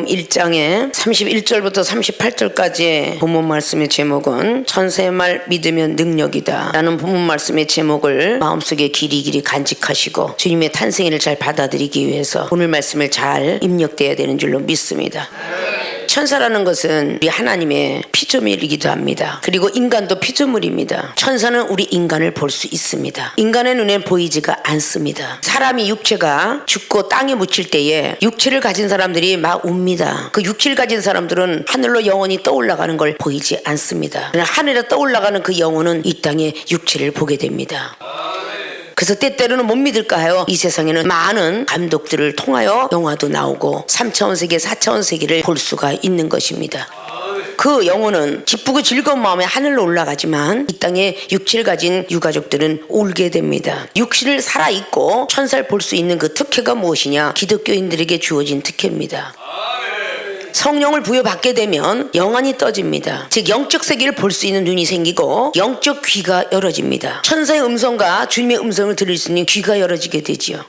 누가복음 1장의 31절부터 38절까지의 본문 말씀의 제목은 천사의 말 믿으면 능력이다 라는 본문 말씀의 제목을 마음속에 길이길이 간직하시고 주님의 탄생일을 잘 받아들이기 위해서 오늘 말씀을 잘 입력돼야 되는 줄로 믿습니다. 천사라는 것은 우리 하나님의 피조물이기도 합니다. 그리고 인간도 피조물입니다. 천사는 우리 인간을 볼 수 있습니다. 인간의 눈엔 보이지가 않습니다. 사람이 육체가 죽고 땅에 묻힐 때에 육체를 가진 사람들이 막 웁니다. 그 육체를 가진 사람들은 하늘로 영원히 떠올라가는 걸 보이지 않습니다. 그러나 하늘에 떠올라가는 그 영혼은 이 땅에 육체를 보게 됩니다. 그래서 때때로는 못 믿을까 하여 이 세상에는 많은 감독들을 통하여 영화도 나오고 3차원 세계 4차원 세계를 볼 수가 있는 것입니다. 그 영혼은 기쁘고 즐거운 마음에 하늘로 올라가지만 이 땅에 육체를 가진 유가족들은 울게 됩니다. 육신을 살아있고 천사를 볼 수 있는 그 특혜가 무엇이냐? 기독교인들에게 주어진 특혜입니다. 성령을 부여받게 되면 영안이 떠집니다. 즉 영적 세계를 볼 수 있는 눈이 생기고 영적 귀가 열어집니다. 천사의 음성과 주님의 음성을 들을 수 있는 귀가 열어지게 되지요.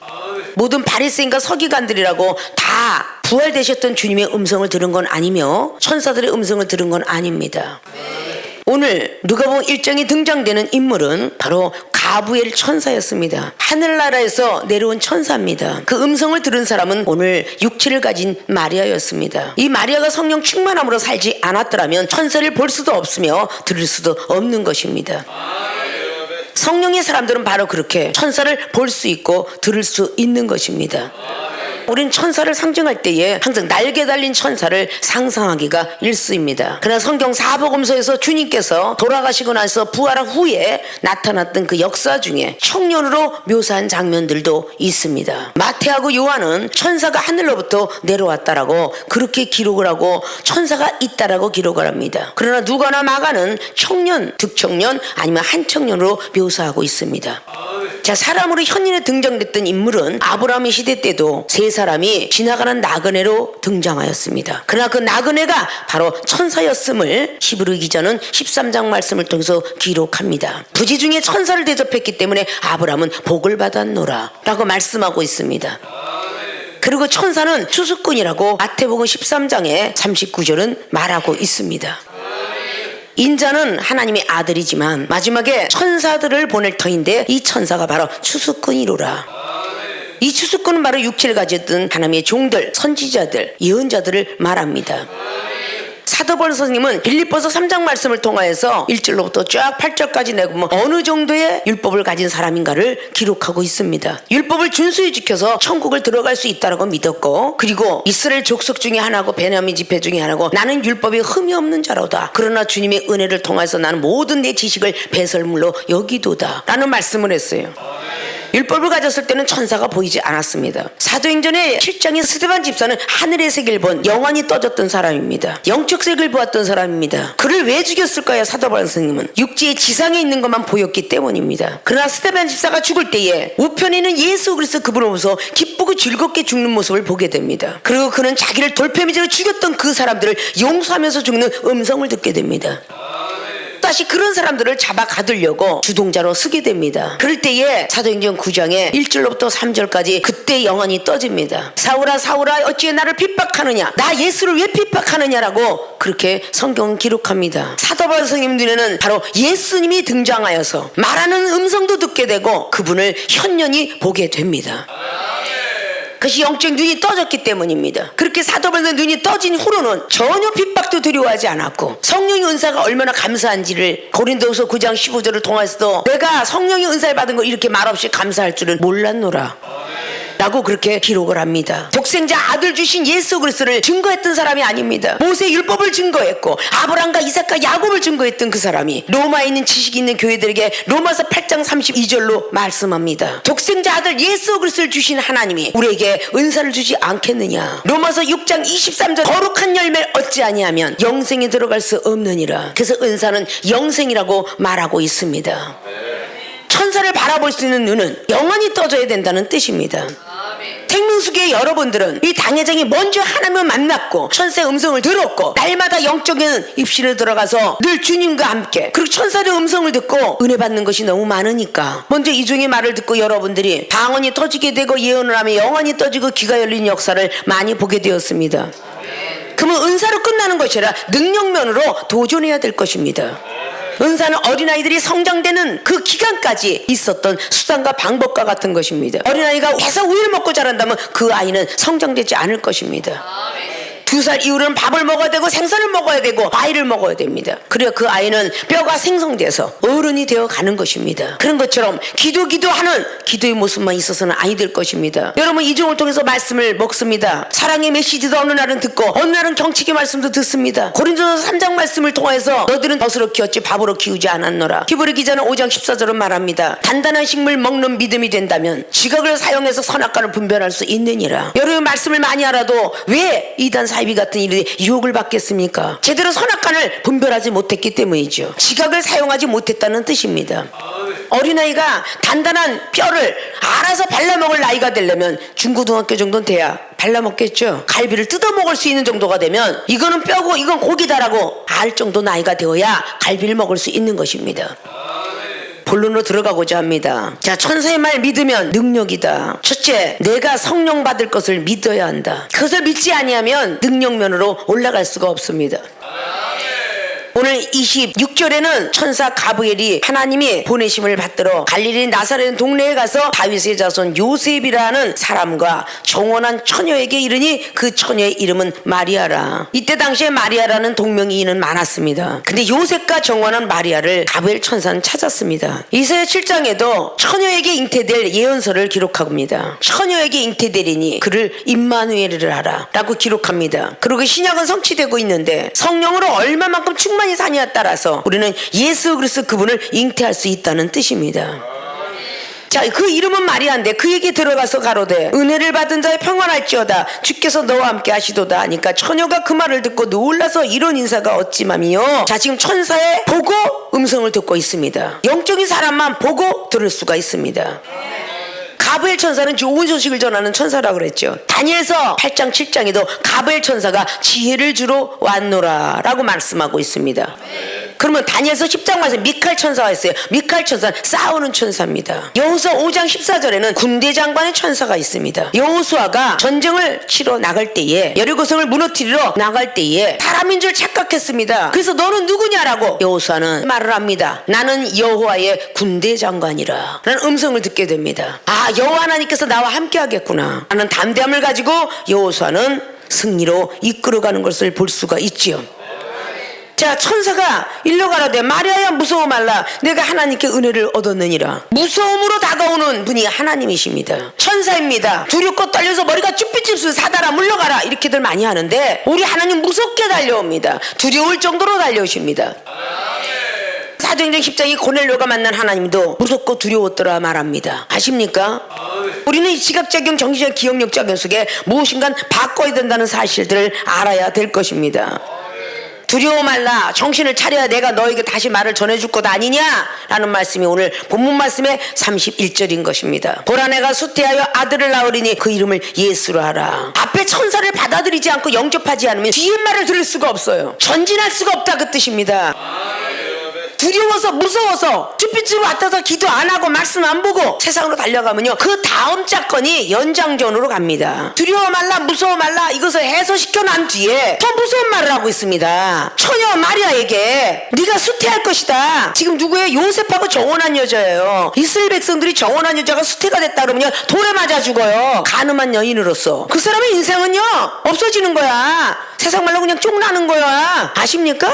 모든 바리새인과 서기관들이라고 다 부활되셨던 주님의 음성을 들은 건 아니며 천사들의 음성을 들은 건 아닙니다. 오늘 누가복음 1장에 등장되는 인물은 바로 가브리엘 천사였습니다. 하늘나라에서 내려온 천사입니다. 그 음성을 들은 사람은 오늘 육체를 가진 마리아였습니다. 이 마리아가 성령 충만함으로 살지 않았더라면 천사를 볼 수도 없으며 들을 수도 없는 것입니다. 성령의 사람들은 바로 그렇게 천사를 볼 수 있고 들을 수 있는 것입니다. 우린 천사를 상징할 때에 항상 날개 달린 천사를 상상하기가 일쑤입니다. 그러나 성경 사복음서에서 주님께서 돌아가시고 나서 부활한 후에 나타났던 그 역사 중에 청년으로 묘사한 장면들도 있습니다. 마태하고 요한은 천사가 하늘로부터 내려왔다라고 그렇게 기록을 하고 천사가 있다라고 기록을 합니다. 그러나 누가나 마가는 청년, 득청년 아니면 한청년으로 묘사하고 있습니다. 자, 사람으로 현인에 등장됐던 인물은 아브라함의 시대 때도 세 사람이 지나가는 나그네로 등장하였습니다. 그러나 그 나그네가 바로 천사였음을 히브리 기자는 13장 말씀을 통해서 기록합니다. 부지 중에 천사를 대접했기 때문에 아브라함은 복을 받았노라 라고 말씀하고 있습니다. 그리고 천사는 추수꾼이라고 마태복음 13장의 39절은 말하고 있습니다. 인자는 하나님의 아들이지만 마지막에 천사들을 보낼 터인데 이 천사가 바로 추수꾼이로라. 이 추수꾼은 바로 육체를 가졌던 하나님의 종들, 선지자들, 예언자들을 말합니다. 사도 바울 선생님은 빌립보서 3장 말씀을 통하여서 1절로부터 쫙 8절까지 내고 어느 정도의 율법을 가진 사람인가를 기록하고 있습니다. 율법을 준수히 지켜서 천국을 들어갈 수 있다고 믿었고, 그리고 이스라엘 족속 중에 하나고 베냐민 지파 중에 하나고 나는 율법에 흠이 없는 자로다. 그러나 주님의 은혜를 통해서 나는 모든 내 지식을 배설물로 여기도다 라는 말씀을 했어요. 율법을 가졌을 때는 천사가 보이지 않았습니다. 사도행전의 7장의 스데반 집사는 하늘의 세계를 본 영안이 떠졌던 사람입니다. 영적 세계를 보았던 사람입니다. 그를 왜 죽였을까요? 사도 바울 선생님은 육지의 지상에 있는 것만 보였기 때문입니다. 그러나 스데반 집사가 죽을 때에 우편에는 예수 그리스도 그분을 보면서 기쁘고 즐겁게 죽는 모습을 보게 됩니다. 그리고 그는 자기를 돌팔매질로 죽였던 그 사람들을 용서하면서 죽는 음성을 듣게 됩니다. 다시 그런 사람들을 잡아 가두려고 주동자로 쓰게 됩니다. 그럴 때에 사도행전 9장에 1절로부터 3절까지 그때 영안이 떠집니다. 사울아 사울아 어찌 나를 핍박하느냐, 나 예수를 왜 핍박하느냐라고 그렇게 성경은 기록합니다. 사도 바울 선생님 눈에는 바로 예수님이 등장하여서 말하는 음성도 듣게 되고 그분을 현연히 보게 됩니다. 그것이 영적 눈이 떠졌기 때문입니다. 그렇게 사도 바울의 눈이 떠진 후로는 전혀 핍박도 두려워하지 않았고 성령의 은사가 얼마나 감사한지를 고린도후서 9장 15절을 통해서도 내가 성령의 은사를 받은 걸 이렇게 말없이 감사할 줄은 몰랐노라 라고 그렇게 기록을 합니다. 독생자 아들 주신 예수 그리스도를 증거했던 사람이 아닙니다. 모세 율법을 증거했고 아브라함과 이삭과 야곱을 증거했던 그 사람이 로마에 있는 지식 있는 교회들에게 로마서 8장 32절로 말씀합니다. 독생자 아들 예수 그리스도를 주신 하나님이 우리에게 은사를 주지 않겠느냐. 로마서 6장 23절 거룩한 열매를 얻지 아니하면 영생에 들어갈 수 없느니라. 그래서 은사는 영생이라고 말하고 있습니다. 천사를 바라볼 수 있는 눈은 영원히 떠져야 된다는 뜻입니다. 생명수계의 여러분들은 이 당회장이 먼저 하나님을 만났고 천사의 음성을 들었고 날마다 영적인 입실에 들어가서 늘 주님과 함께 그리고 천사의 음성을 듣고 은혜 받는 것이 너무 많으니까 먼저 이중의 말을 듣고 여러분들이 방언이 터지게 되고 예언을 하며 영안이 떠지고 귀가 열린 역사를 많이 보게 되었습니다. 그러면 은사로 끝나는 것이 아니라 능력면으로 도전해야 될 것입니다. 은사는 어린아이들이 성장되는 그 기간까지 있었던 수단과 방법과 같은 것입니다. 어린아이가 계속 우유를 먹고 자란다면 그 아이는 성장되지 않을 것입니다. 2살 이후로는 밥을 먹어야 되고 생선을 먹어야 되고 과일을 먹어야 됩니다. 그래야 그 아이는 뼈가 생성돼서 어른이 되어 가는 것입니다. 그런 것처럼 기도하는 기도의 모습만 있어서는 아니 될 것입니다. 여러분 이종을 통해서 말씀을 먹습니다. 사랑의 메시지도 어느 날은 듣고 어느 날은 경책의 말씀도 듣습니다. 고린도서 3장 말씀을 통해서 너들은 덫으로 키웠지 밥으로 키우지 않았노라. 히브리 기자는 5장 14절은 말합니다. 단단한 식물 먹는 믿음이 된다면 지각을 사용해서 선악과를 분별할 수 있느니라. 여러분 말씀을 많이 알아도 왜 이단 사이비 같은 일이 유혹을 받겠습니까? 제대로 선악간을 분별하지 못했기 때문이죠. 지각을 사용하지 못했다는 뜻입니다. 어린아이가 단단한 뼈를 알아서 발라먹을 나이가 되려면 중고등학교 정도는 돼야 발라먹겠죠. 갈비를 뜯어먹을 수 있는 정도가 되면 이거는 뼈고 이건 고기다라고 알 정도 나이가 되어야 갈비를 먹을 수 있는 것입니다. 본론으로 들어가고자 합니다. 자, 천사의 말 믿으면 능력이다. 첫째, 내가 성령 받을 것을 믿어야 한다. 그것을 믿지 아니하면 능력면으로 올라갈 수가 없습니다. 오늘 26절에는 천사 가브리엘이 하나님이 보내심을 받들어 갈릴리 나사렛 동네에 가서 다윗의 자손 요셉이라는 사람과 정원한 처녀에게 이르니 그 처녀의 이름은 마리아라. 이때 당시에 마리아라는 동명이인은 많았습니다. 근데 요셉과 정원한 마리아를 가브리엘 천사는 찾았습니다. 이사야 7장에도 처녀에게 잉태될 예언서를 기록합니다. 처녀에게 잉태되리니 그를 임마누엘을 하라 라고 기록합니다. 그리고 신약은 성취되고 있는데 성령으로 얼마만큼 충만히 사냐에 따라서 우리는 예수 그리스도 그분을 잉태할 수 있다는 뜻입니다. 자, 그 이름은 마리아인데 그에게 들어가서 가로되 은혜를 받은 자의 평안할지어다 주께서 너와 함께 하시도다 하니까 처녀가 그 말을 듣고 놀라서 이런 인사가 어찌맘이요. 자, 지금 천사의 보고 음성을 듣고 있습니다. 영적인 사람만 보고 들을 수가 있습니다. 가브리엘 천사는 좋은 소식을 전하는 천사라고 그랬죠. 다니엘서 8장 7장에도 가브리엘 천사가 지혜를 주러 왔노라 라고 말씀하고 있습니다. 그러면 다니엘서 10장 말씀 미카엘 천사가 있어요. 미카엘 천사는 싸우는 천사입니다. 여호수아 5장 14절에는 군대 장관의 천사가 있습니다. 여호수아가 전쟁을 치러 나갈 때에 여리고성을 무너뜨리러 나갈 때에 사람인 줄 착각했습니다. 그래서 너는 누구냐라고 여호수아는 말을 합니다. 나는 여호와의 군대 장관이라 라는 음성을 듣게 됩니다. 아, 여호와 하나님께서 나와 함께 하겠구나 하는 담대함을 가지고 여호수아는 승리로 이끌어가는 것을 볼 수가 있지요. 자, 천사가 일러 가라되 마리아야 무서워 말라 내가 하나님께 은혜를 얻었느니라. 무서움으로 다가오는 분이 하나님이십니다. 천사입니다. 두렵고 떨려서 머리가 쭈삣쭈삣 사다라 물러가라 이렇게들 많이 하는데 우리 하나님 무섭게 달려옵니다. 두려울 정도로 달려오십니다. 사도행전 10장이 고넬료가 만난 하나님도 무섭고 두려웠더라 말합니다. 아십니까? 우리는 이 시각작용, 정신적 기억력 작용 속에 무엇인가 바꿔야 된다는 사실들을 알아야 될 것입니다. 두려워 말라 정신을 차려야 내가 너에게 다시 말을 전해줄 것 아니냐 라는 말씀이 오늘 본문 말씀의 31절인 것입니다. 보라 내가 수태하여 아들을 낳으리니 그 이름을 예수로 하라. 앞에 천사를 받아들이지 않고 영접하지 않으면 뒤에 말을 들을 수가 없어요. 전진할 수가 없다 그 뜻입니다. 두려워서 무서워서 쭈삣쭈삣 왔다서 기도 안 하고 말씀 안 보고 세상으로 달려가면요 그 다음 사건이 연장전으로 갑니다. 두려워 말라 무서워 말라 이것을 해소시켜 난 뒤에 더 무서운 말을 하고 있습니다. 처녀 마리아에게 네가 수태할 것이다. 지금 누구예요? 요셉하고 정혼한 여자예요. 이스라엘 백성들이 정혼한 여자가 수태가 됐다 그러면 돌에 맞아 죽어요. 가늠한 여인으로서 그 사람의 인생은요 없어지는 거야. 세상 말로 그냥 쫑나는 거야. 아십니까?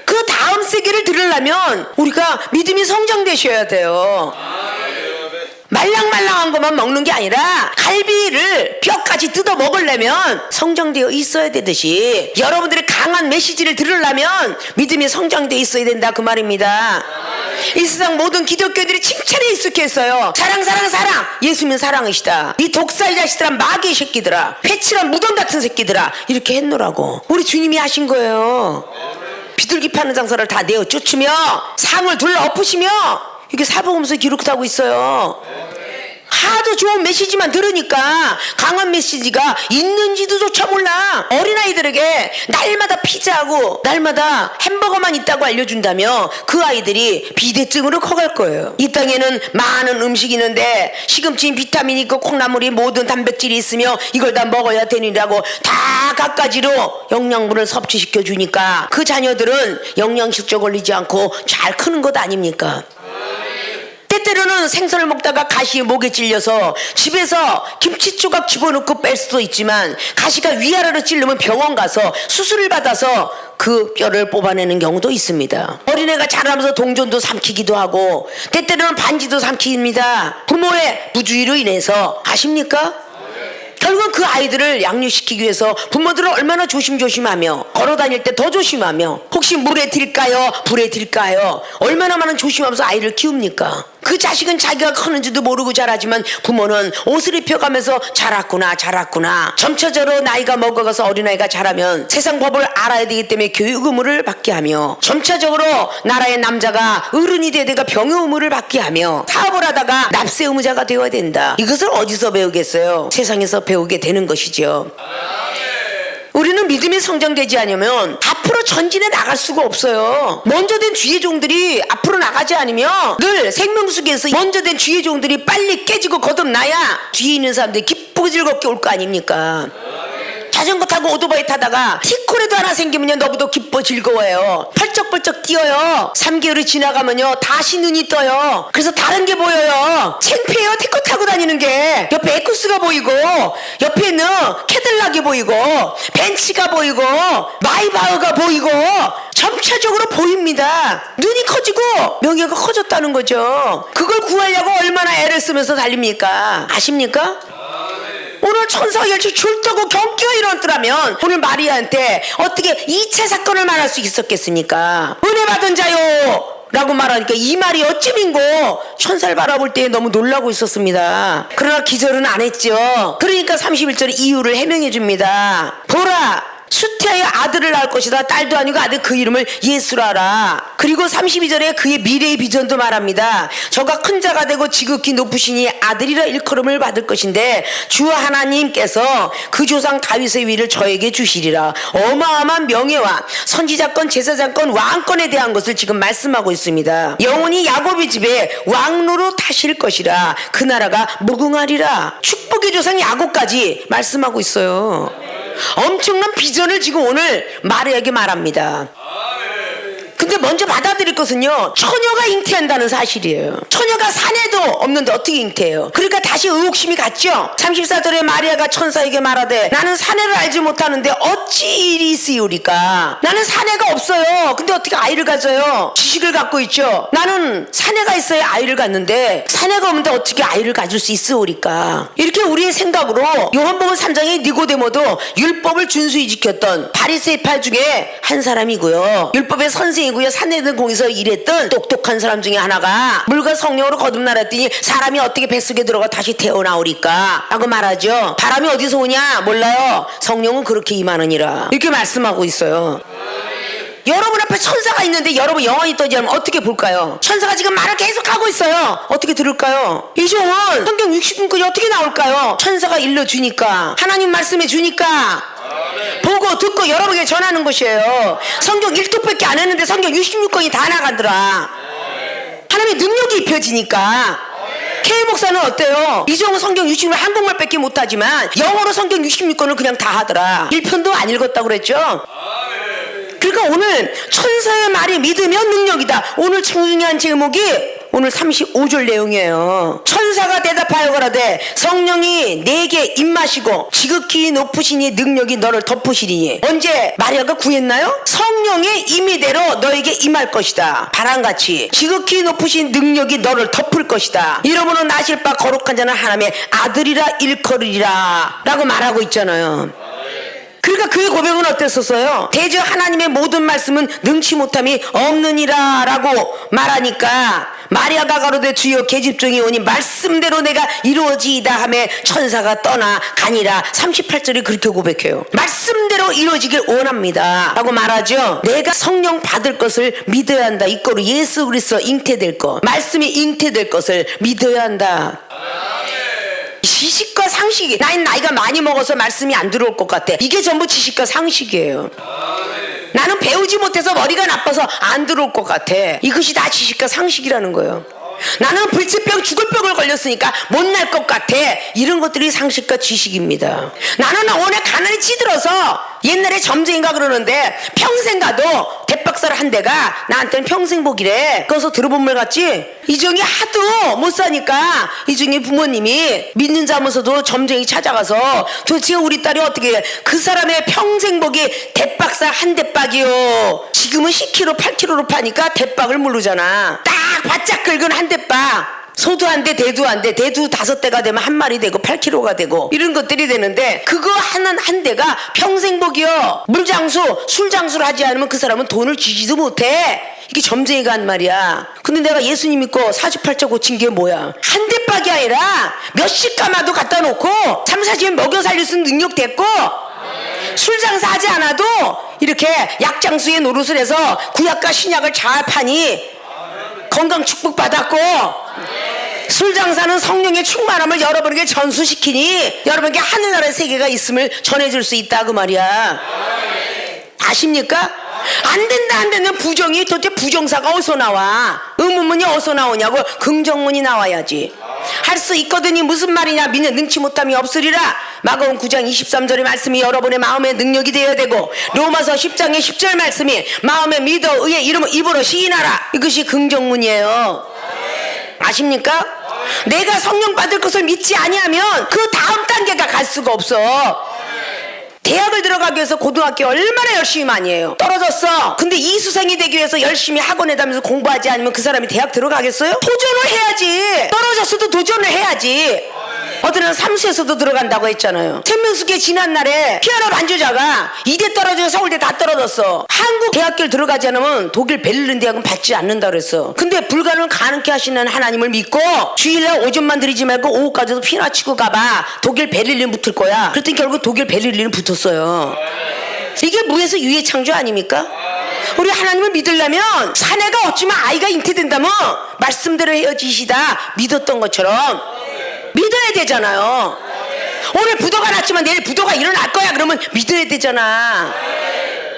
그 다음 세계를 들으려면 우리가 믿음이 성장되셔야 돼요. 말랑말랑한 것만 먹는 게 아니라 갈비를 뼈까지 뜯어 먹으려면 성장되어 있어야 되듯이 여러분들이 강한 메시지를 들으려면 믿음이 성장되어 있어야 된다 그 말입니다. 이 세상 모든 기독교인들이 칭찬에 익숙했어요. 사랑 예수님은 사랑이시다. 이 독살 자식들아 마귀의 새끼들아 회칠한 무덤 같은 새끼들아 이렇게 했노라고 우리 주님이 하신 거예요. 비둘기 파는 장사를 다 내어 쫓으며 상을 둘러 엎으시며 이게 사복음서에 기록하고 있어요. 하도 좋은 메시지만 들으니까 강한 메시지가 있는지도 조차 몰라. 어린아이들에게 날마다 피자하고 날마다 햄버거만 있다고 알려준다며 그 아이들이 비대증으로 커갈 거예요. 이 땅에는 많은 음식이 있는데 시금치 비타민이 있고 콩나물이 모든 단백질이 있으며 이걸 다 먹어야 되느라고 다 갖가지로 영양분을 섭취시켜 주니까 그 자녀들은 영양실조 걸리지 않고 잘 크는 것 아닙니까? 때때로는 생선을 먹다가 가시에 목에 찔려서 집에서 김치 조각 집어넣고 뺄 수도 있지만 가시가 위아래로 찔르면 병원 가서 수술을 받아서 그 뼈를 뽑아내는 경우도 있습니다. 어린애가 자라면서 동전도 삼키기도 하고 때때로는 반지도 삼킵니다. 부모의 부주의로 인해서. 아십니까? 결국은 그 아이들을 양육시키기 위해서 부모들은 얼마나 조심조심하며 걸어다닐 때 더 조심하며 혹시 물에 튈까요? 불에 튈까요? 얼마나 많은 조심하면서 아이를 키웁니까? 그 자식은 자기가 크는지도 모르고 자라지만 부모는 옷을 입혀가면서 자랐구나 점차적으로 나이가 먹어가서 어린아이가 자라면 세상 법을 알아야 되기 때문에 교육 의무를 받게 하며 점차적으로 나라의 남자가 어른이 되다가 병의 의무를 받게 하며 사업을 하다가 납세 의무자가 되어야 된다. 이것을 어디서 배우겠어요? 세상에서 배우게 되는 것이죠. 우리는 믿음이 성장되지 않으면 앞으로 전진해 나갈 수가 없어요. 먼저 된 주의 종들이 앞으로 나가지 않으면 늘 생명수계에서 먼저 된 주의 종들이 빨리 깨지고 거듭나야 뒤에 있는 사람들이 기쁘고 즐겁게 올 거 아닙니까? 자전거 타고 오토바이 타다가 티코라도 하나 생기면요 너무도 기뻐 즐거워요. 펄쩍펄쩍 뛰어요. 3개월이 지나가면요 다시 눈이 떠요. 그래서 다른 게 보여요. 창피해요. 티코 타고 다니는 게. 옆에 에쿠스가 보이고 옆에는 캐딜락이 보이고 벤츠가 보이고 마이바흐가 보이고 점차적으로 보입니다. 눈이 커지고 명예가 커졌다는 거죠. 그걸 구하려고 얼마나 애를 쓰면서 달립니까? 아십니까? 오늘 천사가 열차 줄다고 경기가 일어났더라면 오늘 마리아한테 어떻게 2차 사건을 말할 수 있었겠습니까? 은혜 받은 자요 라고 말하니까 이 말이 어찌민고 천사를 바라볼 때 너무 놀라고 있었습니다. 그러나 기절은 안 했죠. 그러니까 31절에 이유를 해명해 줍니다. 보라 수태하여 아들을 낳을 것이다. 딸도 아니고 아들 그 이름을 예수라 하라. 그리고 32절에 그의 미래의 비전도 말합니다. 저가 큰 자가 되고 지극히 높으시니 아들이라 일컬음을 받을 것인데 주 하나님께서 그 조상 다윗의 위를 저에게 주시리라. 어마어마한 명예와 선지자권 제사장권 왕권에 대한 것을 지금 말씀하고 있습니다. 영원히 야곱의 집에 왕로로 타실 것이라. 그 나라가 무궁하리라. 축복의 조상 야곱까지 말씀하고 있어요. 엄청난 비전을 지금 오늘 마리아에게 말합니다. 근데 먼저 받아들일 것은요 처녀가 잉태한다는 사실이에요. 처녀가 사내도 없는데 어떻게 잉태해요? 그러니까 다시 의혹심이 갔죠. 34절에 마리아가 천사에게 말하되 나는 사내를 알지 못하는데 어찌 일이 있으리까? 나는 사내가 없어요. 근데 어떻게 아이를 가져요? 지식을 갖고 있죠. 나는 사내가 있어야 아이를 갖는데 사내가 없는데 어떻게 아이를 가질 수 있으리까? 이렇게 우리의 생각으로 요한복음 3장의 니고데모도 율법을 준수히 지켰던 바리새파 중에 한 사람이고요. 율법의 선생이고요. 산헤드린 공에서 일했던 똑똑한 사람 중에 하나가 물과 성령으로 거듭나라 했더니 사람이 어떻게 뱃속에 들어가 다시 태어나오리까? 라고 말하죠. 바람이 어디서 오냐? 몰라요. 성령은 그렇게 임하느니라. 이렇게 말씀하고 있어요. 여러분 앞에 천사가 있는데 여러분 영원히 떠지 않으면 어떻게 볼까요? 천사가 지금 말을 계속 하고 있어요. 어떻게 들을까요? 이 종은 성경 60분까지 어떻게 나올까요? 천사가 일러주니까 하나님 말씀해 주니까 보고 듣고 여러분에게 전하는 것이에요. 성경 1독밖에 안 했는데 성경 66권이 다 나가더라. 하나님의 능력이 입혀지니까. K 목사는 어때요? 이종은 성경 66권 한국말밖에 못하지만 영어로 성경 66권을 그냥 다 하더라. 1편도 안 읽었다고 그랬죠? 그러니까 오늘 천사의 말이 믿으면 능력이다. 오늘 중요한 제목이 오늘 35절 내용이에요. 천사가 대답하여 가라되 성령이 내게 임마시고 지극히 높으시니 능력이 너를 덮으시리니. 언제 마리아가 구했나요? 성령의 임의대로 너에게 임할 것이다. 바람같이 지극히 높으신 능력이 너를 덮을 것이다. 이러므로 나실 바 거룩한 자는 하나님의 아들이라 일컬으리라 라고 말하고 있잖아요. 그러니까 그의 고백은 어땠었어요? 대저 하나님의 모든 말씀은 능치 못함이 없느니라 라고 말하니까 마리아가 가로되 주여 계집종이 오니 말씀대로 내가 이루어지이다 하며 천사가 떠나 가니라. 38절에 그렇게 고백해요. 말씀대로 이루어지길 원합니다 라고 말하죠. 내가 성령 받을 것을 믿어야 한다. 이거로 예수 그리스도 잉태될 것, 말씀이 잉태될 것을 믿어야 한다. 지식과 상식이, 나는 나이가 많이 먹어서 말씀이 안 들어올 것 같아. 이게 전부 지식과 상식이에요. 나는 배우지 못해서 머리가 나빠서 안 들어올 것 같아. 이것이 다 지식과 상식이라는 거예요. 나는 불치병 죽을 병을 걸렸으니까 못 날 것 같아. 이런 것들이 상식과 지식입니다. 나는 오늘 가난이 찌들어서, 옛날에 점쟁이가 그러는데 평생 가도 대박살 한 대가 나한테는 평생 복이래. 그래서 들어본 말 같지? 이종이 하도 못 사니까 이종이 부모님이 믿는 자면서도 점쟁이 찾아가서 도대체 우리 딸이 어떻게 그 사람의 평생 복이 대박살 한 대박이요. 지금은 10kg 8kg로 파니까 대박을 모르잖아. 딱 바짝 긁은 한 대박. 소도 한 대, 대도 한 대, 대도 5대가 되면 한 마리 되고 8kg가 되고 이런 것들이 되는데, 그거 한 대가 평생 복이요. 물장수, 술장수를 하지 않으면 그 사람은 돈을 주지도 못해. 이게 점쟁이가 한 말이야. 근데 내가 예수님 믿고 48자 고친 게 뭐야? 한 대박이 아니라 몇십 가마도 갖다 놓고 3, 4주면 먹여 살릴 수 있는 능력 됐고, 술 장사하지 않아도 이렇게 약장수의 노릇을 해서 구약과 신약을 잘 파니 건강 축복 받았고, 술 장사는 성령의 충만함을 여러분에게 전수시키니 여러분에게 하늘나라의 세계가 있음을 전해줄 수 있다 그 말이야. 아십니까? 안 된다 안 되는 부정이 도대체 부정사가 어디서 나와? 의문문이 어디서 나오냐고. 긍정문이 나와야지. 할 수 있거든이 무슨 말이냐. 믿는 능치 못함이 없으리라. 마가복음 9장 23절의 말씀이 여러분의 마음의 능력이 되어야 되고, 로마서 10장의 10절 말씀이 마음에 믿어 의의 이름을 입으로 시인하라. 이것이 긍정문이에요. 아십니까? 내가 성령 받을 것을 믿지 아니하면 그 다음 단계가 갈 수가 없어. 대학을 들어가기 위해서 고등학교 얼마나 열심히 많이 해요. 떨어졌어. 근데 이수생이 되기 위해서 열심히 학원에 다니면서 공부하지 않으면 그 사람이 대학 들어가겠어요? 도전을 해야지. 떨어졌어도 도전을 해야지. 어디는 삼수에서도 들어간다고 했잖아요. 천명숙의 지난날에 피아노 반주자가 2대 떨어져서 서울대 다 떨어졌어. 한국 대학교를 들어가지 않으면 독일 베를린 대학은 받지 않는다 그랬어. 근데 불가능을 가능케 하시는 하나님을 믿고 주일날 오전만 드리지 말고 오후까지도 피나 치고 가봐. 독일 베를린 붙을 거야. 그랬더니 결국 독일 베를린은 붙었어요. 이게 무에서 유의 창조 아닙니까? 우리 하나님을 믿으려면, 사내가 어찌면 아이가 잉태된다면 말씀대로 헤어지시다 믿었던 것처럼 믿어야 되잖아요. 오늘 부도가 났지만 내일 부도가 일어날 거야. 그러면 믿어야 되잖아.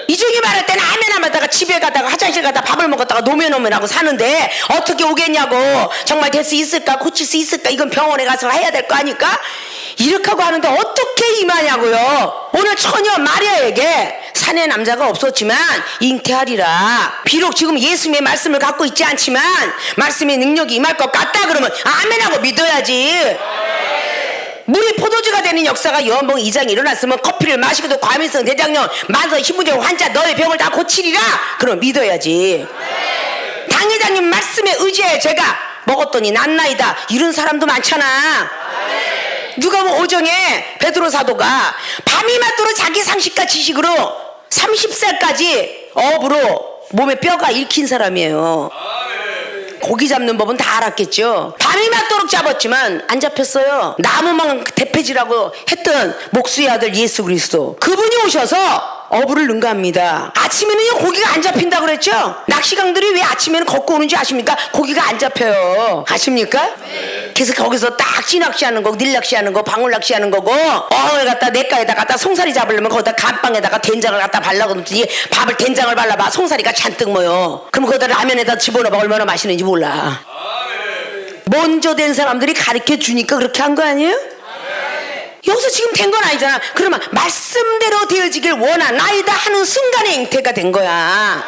이종이 말할 때는 아멘 하다가 집에 가다가 화장실 가다가 밥을 먹었다가 노면하고 사는데 어떻게 오겠냐고. 정말 될 수 있을까? 고칠 수 있을까? 이건 병원에 가서 해야 될 거 아닐까? 이렇게 하고 하는데 어떻게 임하냐고요. 오늘 처녀 마리아에게 사내 남자가 없었지만 잉태하리라. 비록 지금 예수님의 말씀을 갖고 있지 않지만 말씀의 능력이 임할 것 같다 그러면 아멘하고 믿어야지. 물이 포도주가 되는 역사가 요한복음 2장에 일어났으면 커피를 마시고도 과민성, 대장염, 만성, 신부종 환자 너의 병을 다 고치리라. 그럼 믿어야지. 당회장님 말씀에 의지해 제가 먹었더니 낫나이다. 이런 사람도 많잖아. 누가 뭐 오정에 베드로 사도가 밤이 맞도록 자기 상식과 지식으로 30살까지 업으로 몸에 뼈가 읽힌 사람이에요. 고기 잡는 법은 다 알았겠죠. 밤이 맞도록 잡았지만 안 잡혔어요. 나무만 대패지라고 했던 목수의 아들 예수 그리스도, 그분이 오셔서 어부를 능가합니다. 아침에는 고기가 안 잡힌다고 그랬죠. 낚시강들이 왜 아침에는 걷고 오는지 아십니까? 고기가 안 잡혀요. 아십니까? 그래서 거기서 딱 찌낚시하는 거, 닐낚시하는 거, 방울낚시하는 거고, 어항을 갖다 냇가에다 갖다 송사리 잡으려면 거기다 감방에다가 된장을 갖다 발라고 뒤에 밥을 된장을 발라봐. 송사리가 잔뜩 모여. 그럼 거기다 라면에다 집어넣어봐. 얼마나 맛있는지 몰라. 먼저 된 사람들이 가르쳐 주니까 그렇게 한 거 아니에요? 여기서 지금 된 건 아니잖아. 그러면 말씀대로 되어지길 원하나이다 하는 순간에 잉태가 된 거야.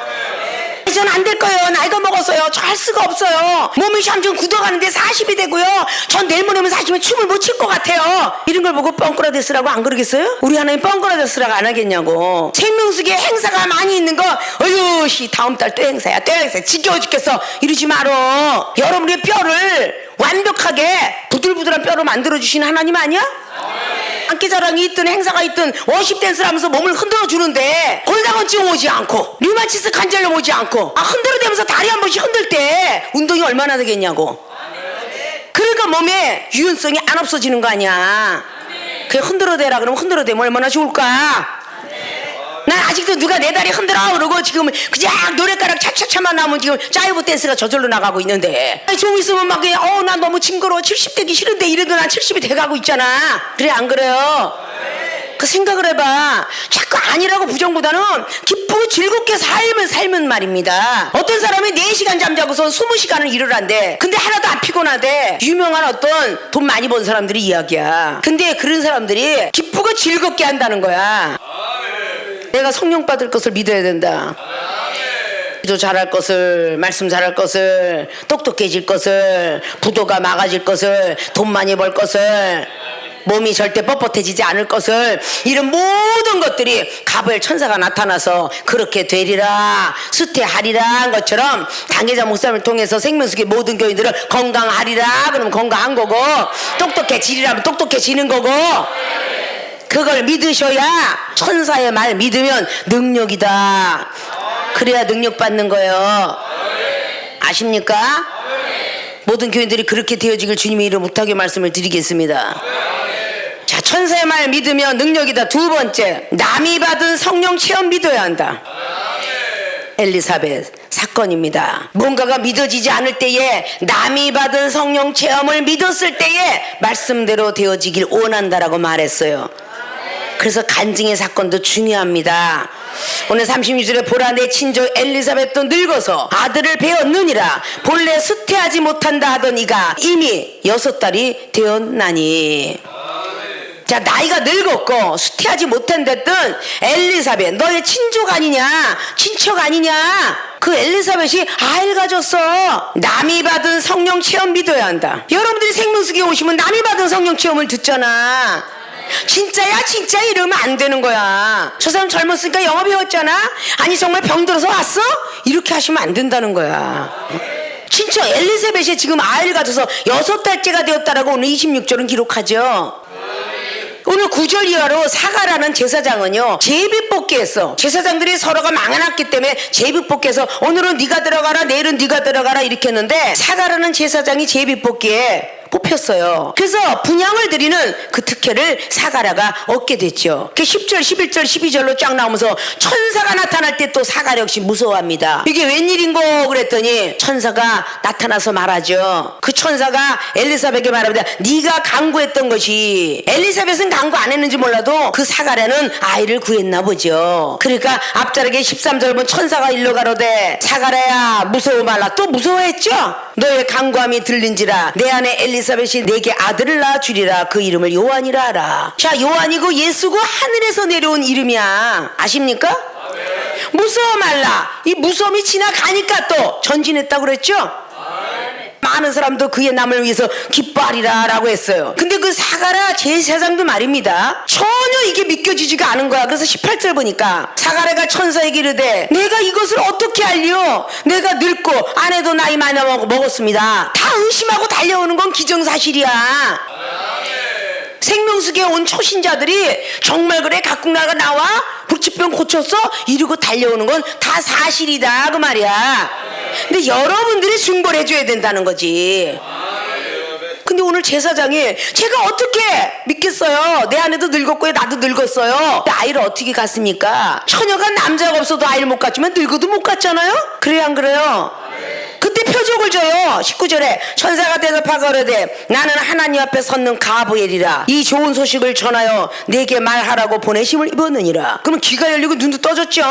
전 안 될 거예요. 나이가 먹었어요. 저 할 수가 없어요. 몸이 점점 굳어가는데 40이 되고요. 전 내일 모레면 40이면 춤을 못 출 것 같아요. 이런 걸 보고 뻥꾸라데스라고 안 그러겠어요? 우리 하나님 뻥꾸라데스라고 안 하겠냐고. 생명수기에 행사가 많이 있는 거, 어휴 씨 다음 달 또 행사야 또 행사 지겨워 죽겠어 이러지 말어. 여러분의 뼈를 완벽하게 부들부들한 뼈로 만들어주신 하나님 아니야? 장기자랑이 있든 행사가 있든 워십 댄스를 하면서 몸을 흔들어 주는데 골다공증 오지 않고 류마티스 관절염 오지 않고 흔들어 대면서 다리 한 번씩 흔들 때 운동이 얼마나 되겠냐고. 그러니까 몸에 유연성이 안 없어지는 거 아니야. 그냥 흔들어 대라 그러면 흔들어 대면 얼마나 좋을까. 난 아직도 누가 내 다리 흔들어 그러고 지금 그냥 노랫가락 차차차만 나오면 지금 짜이브 댄스가 저절로 나가고 있는데 좀 있으면 막 난 너무 징그러워 70 되기 싫은데 이래도 난 70이 돼가고 있잖아. 그래 안 그래요? 그 생각을 해봐. 자꾸 아니라고 부정보다는 기쁘고 즐겁게 살면 말입니다. 어떤 사람이 4시간 잠자고서 20시간을 일을 한대. 근데 하나도 안 피곤하대. 유명한 어떤 돈 많이 번 사람들이 이야기야. 근데 그런 사람들이 기쁘고 즐겁게 한다는 거야. 내가 성령 받을 것을 믿어야 된다. 기도 잘할 것을, 말씀 잘할 것을, 똑똑해질 것을, 부도가 막아질 것을, 돈 많이 벌 것을, 몸이 절대 뻣뻣해지지 않을 것을, 이런 모든 것들이 가브엘 천사가 나타나서 그렇게 되리라, 수태하리라 한 것처럼 당회자 목사님을 통해서 생명수의 모든 교인들은 건강하리라 그러면 건강한 거고, 똑똑해지리라면 똑똑해지는 거고, 그걸 믿으셔야 천사의 말 믿으면 능력이다. 그래야 능력 받는 거예요. 아십니까? 모든 교인들이 그렇게 되어지길 주님의 이름 못하게 말씀을 드리겠습니다. 자, 천사의 말 믿으면 능력이다. 두 번째, 남이 받은 성령 체험 믿어야 한다. 엘리사벳 사건입니다. 뭔가가 믿어지지 않을 때에 남이 받은 성령 체험을 믿었을 때에 말씀대로 되어지길 원한다라고 말했어요. 그래서 간증의 사건도 중요합니다. 오늘 36절에 보라 내 친조 엘리사벳도 늙어서 아들을 배었느니라 본래 수태하지 못한다 하던 이가 이미 6달이 되었나니. 자, 나이가 늙었고 수태하지 못한댔던 엘리사벳, 너의 친족 아니냐, 친척 아니냐. 그 엘리사벳이 아이를 가졌어. 남이 받은 성령 체험 믿어야 한다. 여러분들이 생명수기에 오시면 남이 받은 성령 체험을 듣잖아. 진짜야 진짜 이러면 안 되는 거야. 저 사람 젊었으니까 영어 배웠잖아. 아니 정말 병들어서 왔어? 이렇게 하시면 안 된다는 거야. 친척 엘리사벳이 지금 아이를 가져서 6달째가 되었다라고 오늘 26절은 기록하죠. 오늘 9절 이하로 사가라는 제사장은요 제비뽑기 했어. 제사장들이 서로가 망해놨기 때문에 제비뽑기해서 오늘은 네가 들어가라 내일은 네가 들어가라 이렇게 했는데 사가라는 제사장이 제비뽑기에 뽑혔어요. 그래서 분향을 드리는 그 특혜를 사가라가 얻게 됐죠. 10절 11절 12절로 쫙 나오면서 천사가 나타날 때 또 사가라 역시 무서워합니다. 이게 웬일인고 그랬더니 천사가 나타나서 말하죠. 그 천사가 엘리사벳에게 말합니다. 네가 간구했던 것이, 엘리사벳은 간구 안 했는지 몰라도 그 사가라는 아이를 구했나 보죠. 그러니까 앞자락에 13절 보면 천사가 일러 가로되 사가라야 무서워 말라. 또 무서워했죠. 너의 간구함이 들린지라 내 안에 엘리사벳이 내게 아들을 낳아주리라. 그 이름을 요한이라 하라. 자, 요한이고 예수고 하늘에서 내려온 이름이야. 아십니까? 무서워 말라. 이 무서움이 지나가니까 또 전진했다고 그랬죠. 많은 사람도 그의 남을 위해서 기뻐하리라 라고 했어요. 근데 그 사가라 제사장도 말입니다, 전혀 이게 믿겨지지가 않은 거야. 그래서 18절 보니까 사가라가 천사에게 이르되 내가 이것을 어떻게 알리요? 내가 늙고 아내도 나이 많이 먹었습니다. 다 의심하고 달려오는 건 기정사실이야. 생명수기에 온 초신자들이 정말 그래 각국나라가 나와 불치병 고쳤어? 이러고 달려오는 건 다 사실이다 그 말이야. 근데 여러분들이 증거를 해줘야 된다는 거지. 근데 오늘 제사장이 제가 어떻게 믿겠어요? 내 아내도 늙었고요 나도 늙었어요. 아이를 어떻게 갖습니까? 처녀가 남자가 없어도 아이를 못 갖지만 늙어도 못 갖잖아요? 그래요 안 그래요? 그때 표적을 줘요. 19절에 천사가 대답하거르되 나는 하나님 앞에 섰는 가브엘이라. 이 좋은 소식을 전하여 내게 말하라고 보내심을 입었느니라. 그러면 귀가 열리고 눈도 떠졌죠.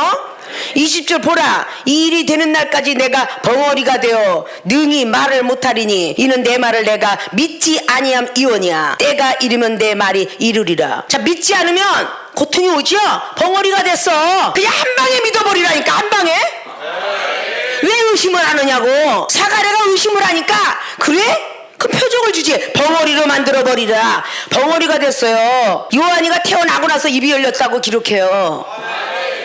20절 보라 이 일이 되는 날까지 내가 벙어리가 되어 능히 말을 못하리니 이는 내 말을 내가 믿지 아니함 이오니야. 때가 이르면 내 말이 이루리라. 자, 믿지 않으면 고통이 오죠. 벙어리가 됐어. 그냥 한 방에 믿어버리라니까. 한 방에. 왜 의심을 하느냐고. 사가랴가 의심을 하니까 그래? 그 표적을 주지. 벙어리로 만들어버리라. 벙어리가 됐어요. 요한이가 태어나고 나서 입이 열렸다고 기록해요.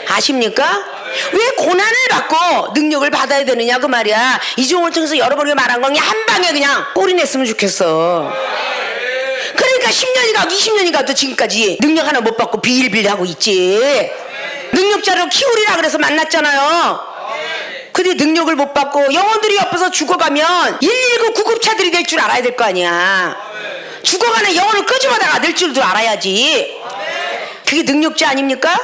아십니까? 왜 고난을 받고 능력을 받아야 되느냐 그 말이야. 이종을 통해서 여러분에게 말한 건 그냥 한 방에 그냥 꼬리 냈으면 좋겠어. 그러니까 10년이 가고 20년이 가도 지금까지 능력 하나 못 받고 비일비일 하고 있지. 능력자로 키우리라 그래서 만났잖아요. 근데 능력을 못 받고 영혼들이 옆에서 죽어가면 119 구급차들이 될 줄 알아야 될 거 아니야. 죽어가는 영혼을 끄집어다가 낼 줄도 알아야지. 그게 능력자 아닙니까?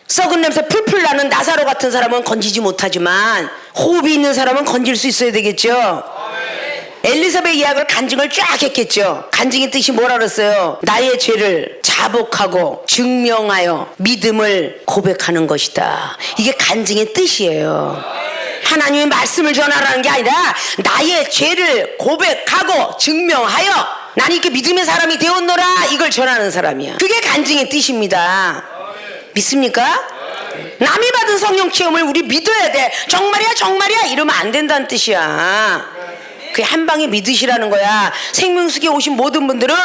썩은 냄새 풀풀 나는 나사로 같은 사람은 건지지 못하지만 호흡이 있는 사람은 건질 수 있어야 되겠죠. 엘리사벳 이야기를 간증을 쫙 했겠죠. 간증의 뜻이 뭐라 그랬어요? 나의 죄를 자복하고 증명하여 믿음을 고백하는 것이다. 이게 간증의 뜻이에요. 하나님의 말씀을 전하라는 게 아니라 나의 죄를 고백하고 증명하여 나는 이렇게 믿음의 사람이 되었노라, 이걸 전하는 사람이야. 그게 간증의 뜻입니다. 믿습니까? 남이 받은 성령 체험을 우리 믿어야 돼. 정말이야 정말이야 이러면 안 된다는 뜻이야. 그게 한 방에 믿으시라는 거야. 생명수기에 오신 모든 분들은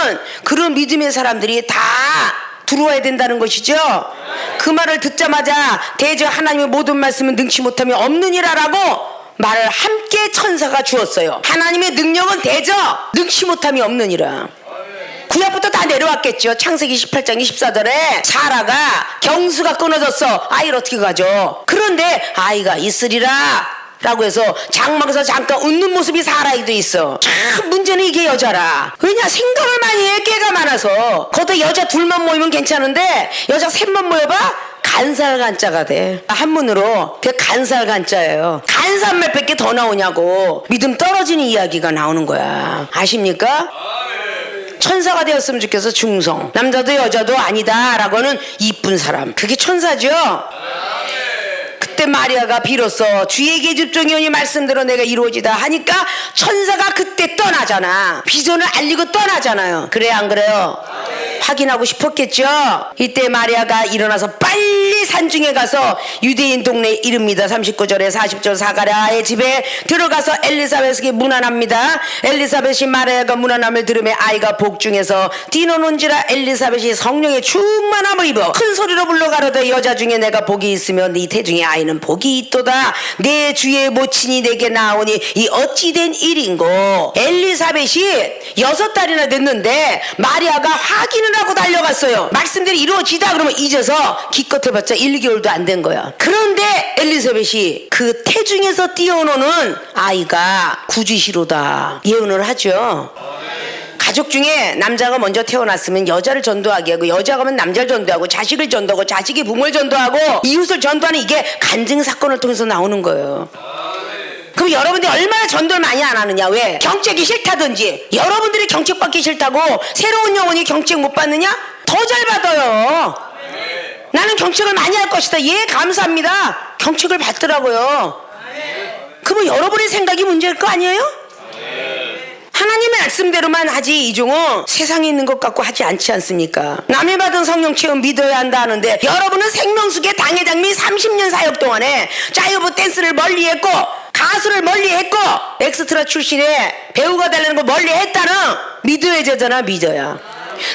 그런 믿음의 사람들이 다 들어와야 된다는 것이죠. 그 말을 듣자마자 대저 하나님의 모든 말씀은 능치 못하면 없느니라라고 말을 함께 천사가 주었어요. 하나님의 능력은 대저 능치 못함이 없느니라. 구약부터 다 내려왔겠죠. 창세기 18장 24절에 사라가 경수가 끊어졌어. 아이를 어떻게 가져? 그런데 아이가 있으리라 라고 해서 장막에서 잠깐 웃는 모습이 사라에 돼 있어. 참 문제는 이게 여자라. 왜냐, 생각을 많이 해. 깨가 많아서. 거기다 여자 둘만 모이면 괜찮은데 여자 셋만 모여봐 간살간자가 돼. 한문으로 그게 간살간자예요. 간살말 밖에 더 나오냐고. 믿음 떨어지는 이야기가 나오는 거야. 아십니까? 천사가 되었으면 좋겠어. 중성. 남자도 여자도 아니다 라고는 이쁜 사람, 그게 천사죠. 그때 마리아가 비로소 주의 계집종이오니 말씀대로 내가 이루어지다 하니까 천사가 그때 떠나잖아. 비전을 알리고 떠나잖아요. 그래요 안 그래요? 확인하고 싶었겠죠. 이때 마리아가 일어나서 빨리 산중에 가서 유대인 동네에 이릅니다. 39절에 40절 사가랴의 집에 들어가서 엘리사벳에게 문안합니다. 엘리사벳이 마리아가 문안함을 들으며 아이가 복중에서 뛰노는지라 엘리사벳이 성령의 충만함을 입어 큰 소리로 불러 가로되 여자 중에 내가 복이 있으며 네 태중에 아이는 복이 있도다. 내 주의 모친이 내게 나오니 이 어찌된 일인고. 엘리사벳이 6달이나 됐는데 마리아가 확인을 하고 달려갔어요. 말씀대로 이루어지다 그러면 잊어서 기껏 해봤자 1개월도 안 된 거야. 그런데 엘리사벳이 그 태중에서 뛰어노는 아이가 구주시로다 예언을 하죠. 가족 중에 남자가 먼저 태어났으면 여자를 전도하게 하고, 여자가 하면 남자를 전도하고, 자식을 전도하고, 자식이 부모를 전도하고, 이웃을 전도하는 이게 간증 사건을 통해서 나오는 거예요. 그럼 여러분들이 얼마나 전도를 많이 안 하느냐? 왜? 경책이 싫다든지. 여러분들이 경책 받기 싫다고 새로운 영혼이 경책 못 받느냐? 더 잘 받아요. 나는 경책을 많이 할 것이다. 예, 감사합니다. 경책을 받더라고요. 그러면 여러분의 생각이 문제일 거 아니에요? 하나님의 말씀대로만 하지 이종은 세상에 있는 것 같고 하지 않지 않습니까? 남이 받은 성령 체험 믿어야 한다 하는데 여러분은 생명수계 당회장미 30년 사역 동안에 짜이오브 댄스를 멀리했고 가수를 멀리했고 엑스트라 출신의 배우가 되려는 거 멀리했다는 믿어야 되잖아. 믿어야.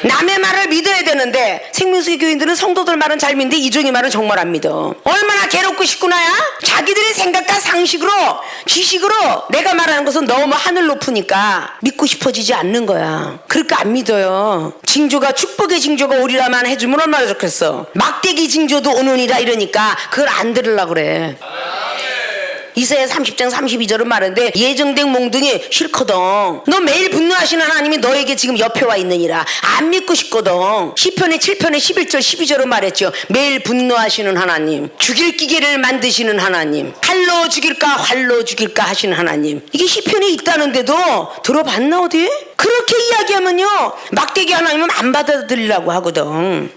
남의 말을 믿어야 되는데 생명수계 교인들은 성도들 말은 잘 믿는데 이종의 말은 정말 안 믿어. 얼마나 괴롭고 싶구나야. 자기들의 생각과 상식으로 지식으로 내가 말하는 것은 너무 하늘 높으니까 믿고 싶어지지 않는 거야. 그러니까 안 믿어요. 징조가 축복의 징조가 오리라만 해주면 얼마나 좋겠어. 막대기 징조도 오느니라 이러니까 그걸 안 들으려고 그래. 이사야 30장 32절은 말하는데 예정된 몽둥이 싫거든. 너 매일 분노하시는 하나님이 너에게 지금 옆에 와 있느니라. 안 믿고 싶거든. 시편의 7편의 11절 12절은 말했죠. 매일 분노하시는 하나님, 죽일 기계를 만드시는 하나님, 칼로 죽일까 활로 죽일까 하시는 하나님. 이게 시편에 있다는데도 들어봤나 어디? 그렇게 이야기하면요 막대기 하나님은 안 받아들이려고 하거든.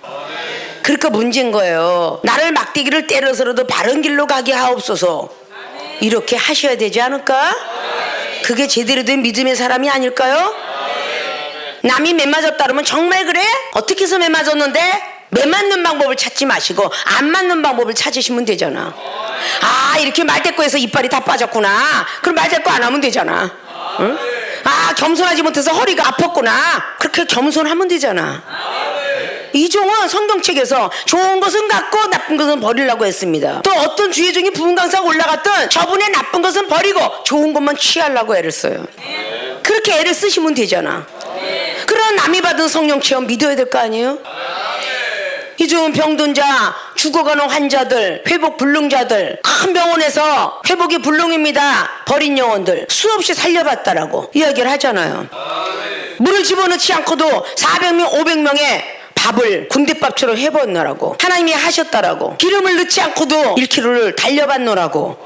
그러니까 문제인 거예요. 나를 막대기를 때려서라도 바른 길로 가게 하옵소서. 이렇게 하셔야 되지 않을까? 그게 제대로 된 믿음의 사람이 아닐까요? 남이 매 맞았다 그러면 정말 그래? 어떻게 해서 매 맞았는데? 매 맞는 방법을 찾지 마시고 안 맞는 방법을 찾으시면 되잖아. 아, 이렇게 말대꾸해서 이빨이 다 빠졌구나. 그럼 말대꾸 안 하면 되잖아. 응? 아, 겸손하지 못해서 허리가 아팠구나. 그렇게 겸손하면 되잖아. 이종은 성경책에서 좋은 것은 갖고 나쁜 것은 버리려고 했습니다. 또 어떤 주의 중에 부흥 강사가 올라갔던 저분의 나쁜 것은 버리고 좋은 것만 취하려고 애를 써요. 그렇게 애를 쓰시면 되잖아. 그러나 남이 받은 성령 체험 믿어야 될 거 아니에요? 이종은 병든 자, 죽어가는 환자들, 회복 불능자들, 큰 병원에서 회복이 불능입니다. 버린 영혼들 수없이 살려봤다라고 이야기를 하잖아요. 물을 집어넣지 않고도 400명, 500명의 밥을 군대밥처럼 해봤노라고. 하나님이 하셨다라고. 기름을 넣지 않고도 1km를 달려봤노라고.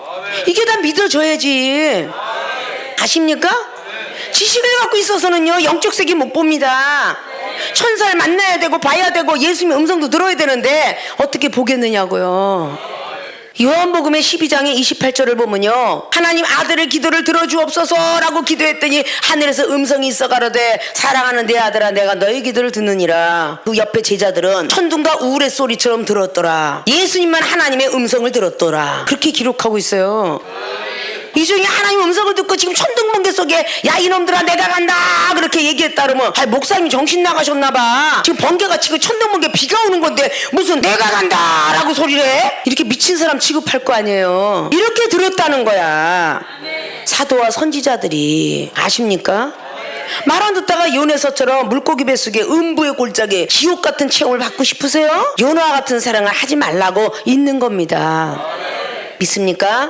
이게 다 믿어져야지. 아십니까? 지식을 갖고 있어서는요 영적 세계 못 봅니다. 천사를 만나야 되고 봐야 되고 예수님의 음성도 들어야 되는데 어떻게 보겠느냐고요. 요한복음의 12장의 28절을 보면요, 하나님 아들의 기도를 들어주옵소서 라고 기도했더니 하늘에서 음성이 있어 가로되 사랑하는 내 아들아 내가 너의 기도를 듣느니라. 그 옆에 제자들은 천둥과 우울의 소리처럼 들었더라. 예수님만 하나님의 음성을 들었더라. 그렇게 기록하고 있어요. 이 중에 하나님 음성을 듣고 지금 천둥번개 속에 야 이놈들아 내가 간다 그렇게 얘기했다 그러면 목사님이 정신 나가셨나봐. 지금 번개가 치고 천둥번개 비가 오는 건데 무슨 내가 간다 라고 소리를 해? 이렇게 미친 사람 취급할 거 아니에요. 이렇게 들었다는 거야. 사도와 선지자들이. 아십니까? 말 안 듣다가 요네서처럼 물고기 뱃속에 음부의 골짜기에 지옥 같은 체험을 받고 싶으세요? 요나와 같은 사랑을 하지 말라고 있는 겁니다. 믿습니까?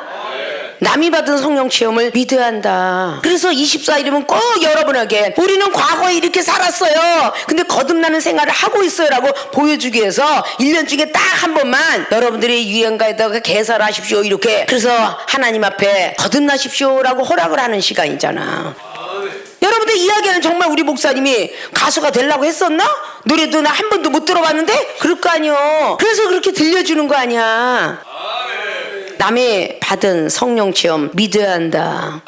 남이 받은 성령 체험을 믿어야 한다. 그래서 24일이면 꼭 여러분에게 우리는 과거에 이렇게 살았어요. 근데 거듭나는 생활을 하고 있어요 라고 보여주기 위해서 1년 중에 딱 한 번만 여러분들이 유행가에다가 개사를 하십시오 이렇게. 그래서 하나님 앞에 거듭나십시오 라고 허락을 하는 시간이잖아. 여러분들 이야기는 정말 우리 목사님이 가수가 되려고 했었나? 노래도 나 한 번도 못 들어봤는데? 그럴 거 아니요. 그래서 그렇게 들려주는 거 아니야. 남이 받은 성령 체험 믿어야 한다.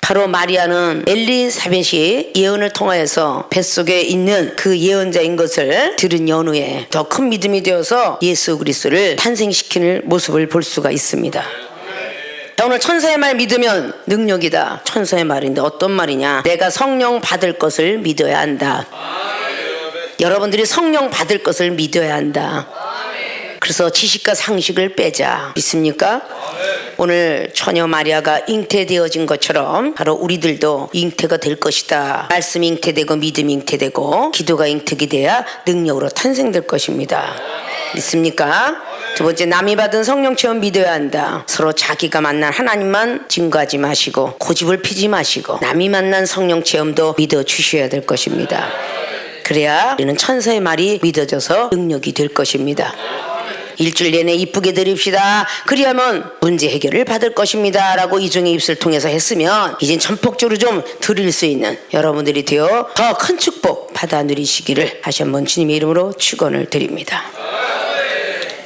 바로 마리아는 엘리사벳이 예언을 통하여서 뱃속에 있는 그 예언자인 것을 들은 연후에 더 큰 믿음이 되어서 예수 그리스도를 탄생시키는 모습을 볼 수가 있습니다. 오늘 천사의 말 믿으면 능력이다. 천사의 말인데 어떤 말이냐? 내가 성령 받을 것을 믿어야 한다. 여러분들이 성령 받을 것을 믿어야 한다. 그래서 지식과 상식을 빼자. 믿습니까? 오늘 처녀 마리아가 잉태되어진 것처럼 바로 우리들도 잉태가 될 것이다. 말씀이 잉태되고 믿음이 잉태되고 기도가 잉태가 돼야 능력으로 탄생될 것입니다. 믿습니까? 두 번째, 남이 받은 성령 체험 믿어야 한다. 서로 자기가 만난 하나님만 증거하지 마시고 고집을 피지 마시고 남이 만난 성령 체험도 믿어 주셔야 될 것입니다. 그래야 우리는 천사의 말이 믿어져서 능력이 될 것입니다. 일주일 내내 이쁘게 드립시다. 그리하면 문제 해결을 받을 것입니다 라고 이종의 입술을 통해서 했으면 이젠 전폭적으로 좀 드릴 수 있는 여러분들이 되어 더 큰 축복 받아 누리시기를 다시 한번 주님의 이름으로 축원을 드립니다.